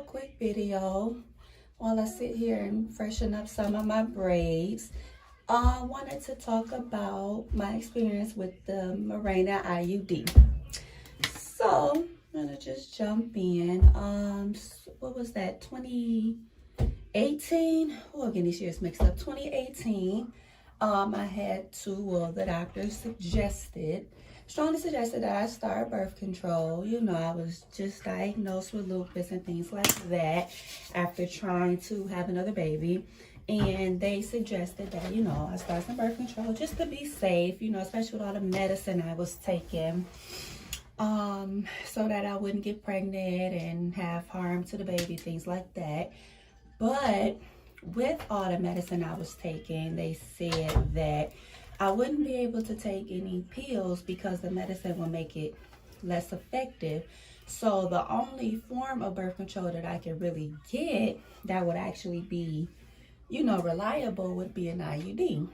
quick video while I sit here and freshen up some of my braids. I wanted to talk about my experience with the Mirena IUD. So I'm gonna just jump in. What was that? 2018? Oh, I'm getting these years mixed up. 2018. I had to, well, the doctor strongly suggested that I start birth control. You know, I was just diagnosed with lupus and things like that after trying to have another baby. And they suggested that, you know, I start some birth control just to be safe, you know, especially with all the medicine I was taking, so that I wouldn't get pregnant and have harm to the baby, things like that. But with all the medicine I was taking, they said that I wouldn't be able to take any pills because the medicine will make it less effective. So the only form of birth control that I could really get that would actually be, you know, reliable would be an IUD.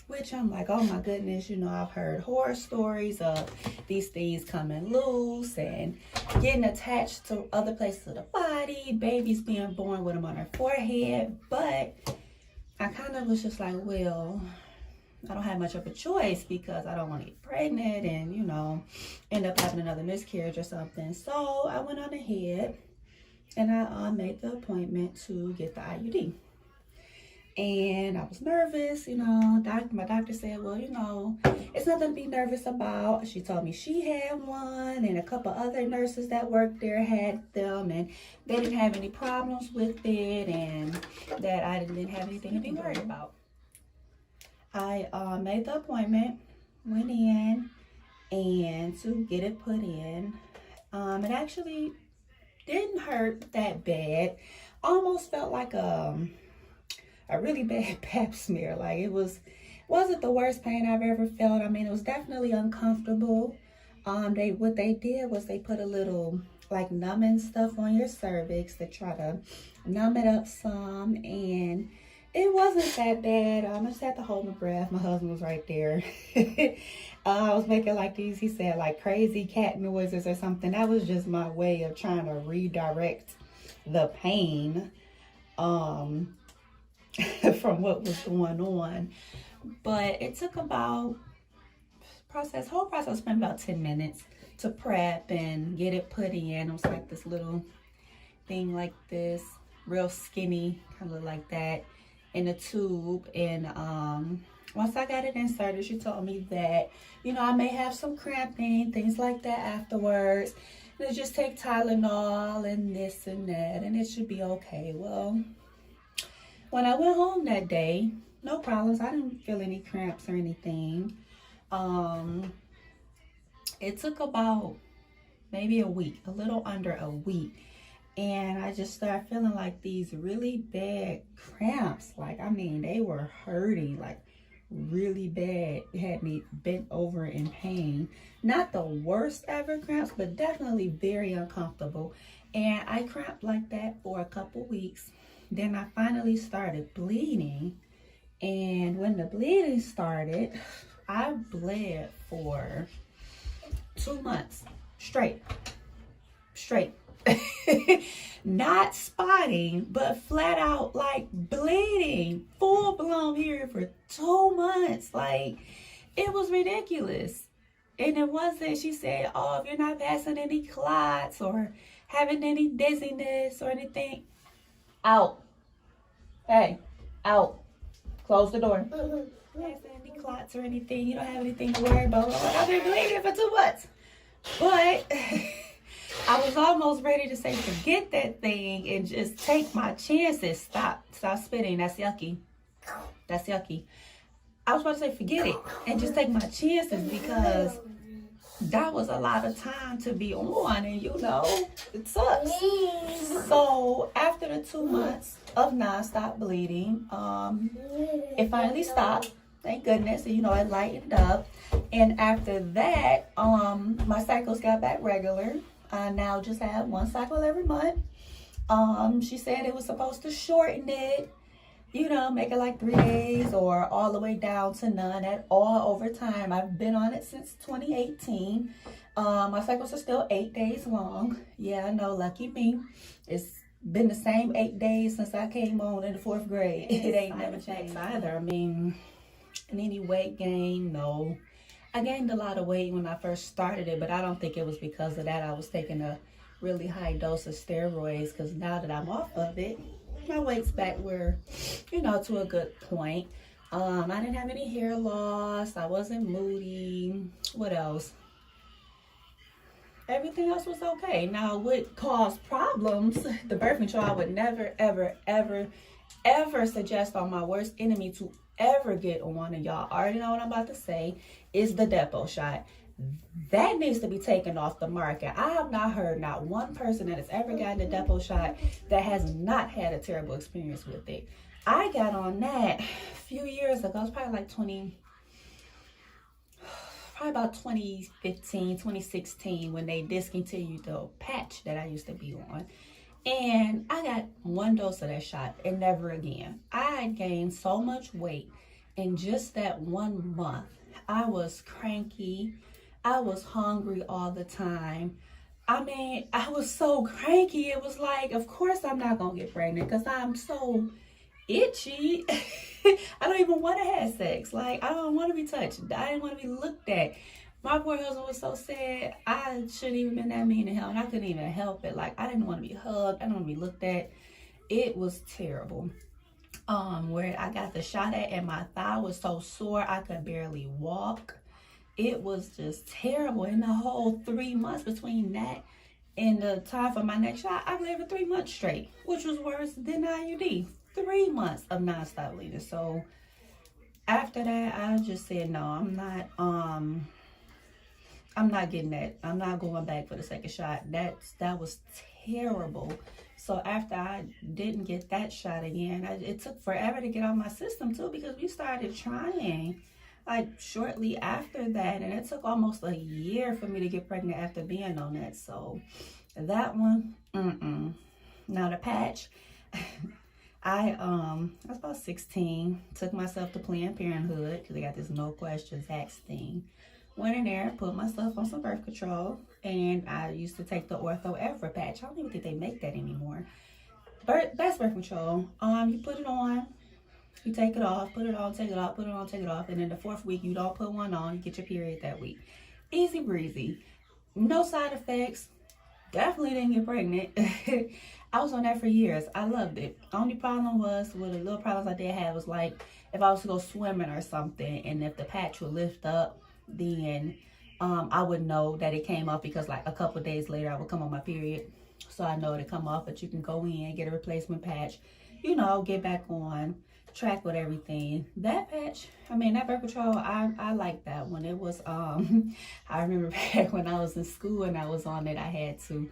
Which I'm like, oh my goodness, you know, I've heard horror stories of these things coming loose and getting attached to other places of the body, babies being born with them on their forehead. But I kind of was just like, well, I don't have much of a choice because I don't want to get pregnant and, you know, end up having another miscarriage or something. So I went on ahead and I made the appointment to get the IUD. And I was nervous, you know. My doctor said, well, you know, it's nothing to be nervous about. She told me she had one and a couple other nurses that worked there had them, and they didn't have any problems with it, and that I didn't have anything to be worried about. I made the appointment, went in, and to get it put in, it actually didn't hurt that bad. Almost felt like a really bad pap smear. Like it wasn't the worst pain I've ever felt. I mean, it was definitely uncomfortable. What they did was they put a little like numbing stuff on your cervix to try to numb it up some, and it wasn't that bad. I just had to hold my breath. My husband was right there. I was making like these, he said, like crazy cat noises or something. That was just my way of trying to redirect the pain from what was going on. But it took about whole process spent about 10 minutes to prep and get it put in. It was like this little thing like this, real skinny, kind of like that, in a tube. And once I got it inserted, she told me that, you know, I may have some cramping, things like that afterwards. And just take Tylenol and this and that, and it should be okay. Well, when I went home that day, no problems. I didn't feel any cramps or anything. It took about maybe a week, a little under a week. And I just started feeling like these really bad cramps. Like, I mean, they were hurting, like really bad. It had me bent over in pain. Not the worst ever cramps, but definitely very uncomfortable. And I cramped like that for a couple weeks. Then I finally started bleeding, and when the bleeding started, I bled for 2 months straight. Not spotting, but flat out like bleeding, full blown period for 2 months. Like, it was ridiculous. And it wasn't, she said, oh, if you're not passing any clots or having any dizziness or anything, out. Hey, out. Close the door. Any clots or anything, you don't have anything to worry about. I've been bleeding for 2 months. But I was almost ready to say forget that thing and just take my chances. Stop spitting. That's yucky. That's yucky. I was about to say forget it and just take my chances, because that was a lot of time to be on, and you know, it sucks. So after the 2 months of non-stop bleeding, it finally stopped, thank goodness. And, you know, it lightened up. And after that, my cycles got back regular. I now just have one cycle every month. She said it was supposed to shorten it, you know, make it like 3 days or all the way down to none at all over time. I've been on it since 2018. My cycles are still 8 days long. Yeah, I know, lucky me. It's been the same 8 days since I came on in the 4th grade. It ain't never changed either. I mean, in any weight gain, no. I gained a lot of weight when I first started it, but I don't think it was because of that. I was taking a really high dose of steroids, because now that I'm off of it, my weight's back where, you know, to a good point. I didn't have any hair loss. I wasn't moody. What else? Everything else was okay. Now, what caused problems, the birth control, I would never, ever, ever, ever suggest on my worst enemy to ever get on, and y'all already know what I'm about to say, is the Depo shot. That needs to be taken off the market. I have not heard not one person that has ever gotten a Depo shot that has not had a terrible experience with it. I got on that a few years ago. It's probably like probably about 2015, 2016, when they discontinued the patch that I used to be on. And I got 1 dose of that shot and never again. I gained so much weight in just that 1 month. I was cranky. I was hungry all the time. I mean, I was so cranky. It was like, of course I'm not going to get pregnant because I'm so itchy. I don't even want to have sex. Like, I don't want to be touched. I didn't want to be looked at. My poor husband was so sad. I shouldn't even been that mean to him, and I couldn't even help it. Like, I didn't want to be hugged. I didn't want to be looked at. It was terrible. Where I got the shot at, and my thigh was so sore I could barely walk. It was just terrible. In the whole 3 months between that and the time for my next shot, I lived for 3 months straight, which was worse than IUD. 3 months of nonstop bleeding. So after that, I just said, no, I'm not getting that. I'm not going back for the second shot. That was terrible. So after I didn't get that shot again, it took forever to get out my system too, because we started trying like shortly after that, and it took almost a year for me to get pregnant after being on that. So that one, Now the patch, I was about 16, took myself to Planned Parenthood because they got this no questions asked thing. Went in there, put myself on some birth control, and I used to take the Ortho Ever patch. I don't even think they make that anymore. That's birth control. You put it on, you take it off, put it on, take it off, put it on, take it off, and then the 4th week you don't put one on, you get your period that week. Easy breezy. No side effects. Definitely didn't get pregnant. I was on that for years. I loved it. Only problem was, well, the little problems I did have was like if I was to go swimming or something, and if the patch would lift up, then I would know that it came off, because like a couple of days later I would come on my period. So I know it'd come off, but you can go in, get a replacement patch, you know, get back on track with everything. That patch, I mean, that birth control, I like that one. It was, I remember back when I was in school and I was on it, I had to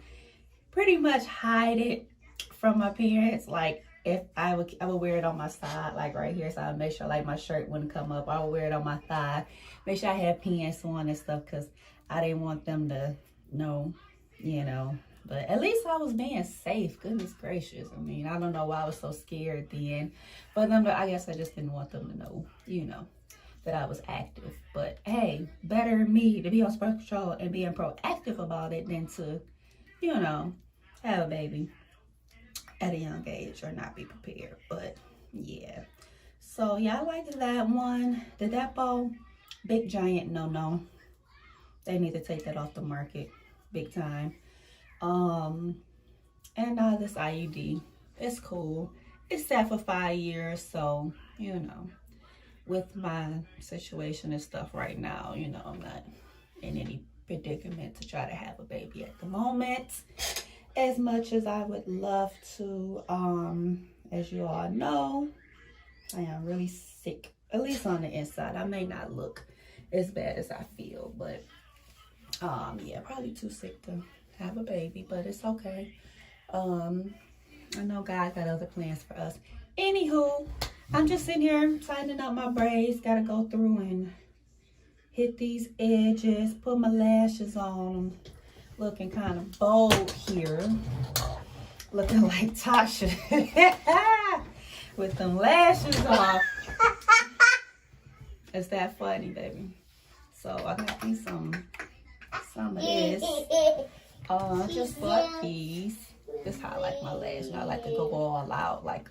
pretty much hide it from my parents. Like, if I would wear it on my side, like right here, so I would make sure like my shirt wouldn't come up. I would wear it on my thigh, make sure I had pants on and stuff, because I didn't want them to know, you know. But at least I was being safe. Goodness gracious. I mean, I don't know why I was so scared then. But I guess I just didn't want them to know, you know, that I was active. But hey, better me to be on birth control and being proactive about it than to, you know, have a baby at a young age or not be prepared. But yeah. So yeah, I liked that one. The Depo, big giant no. They need to take that off the market big time. And this IUD, it's cool. It's set for 5 years, so you know, with my situation and stuff right now, you know, I'm not in any predicament to try to have a baby at the moment, as much as I would love to. As you all know, I am really sick, at least on the inside. I may not look as bad as I feel, but yeah, probably too sick to have a baby, but it's okay. I know God got other plans for us. Anywho, I'm just sitting here tightening up my braids. Gotta go through and hit these edges, put my lashes on. Looking kind of bold here. Looking like Tasha with them lashes off. Is that funny, baby? So I got me some of this. Just bought these. This is how I like my lashes. You know, I like to go all out, like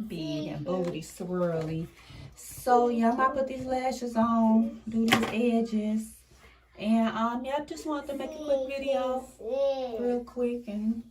big and booty swirly. So yeah, I'm gonna put these lashes on, do these edges, and yeah, I just wanted to make a quick video, real quick, and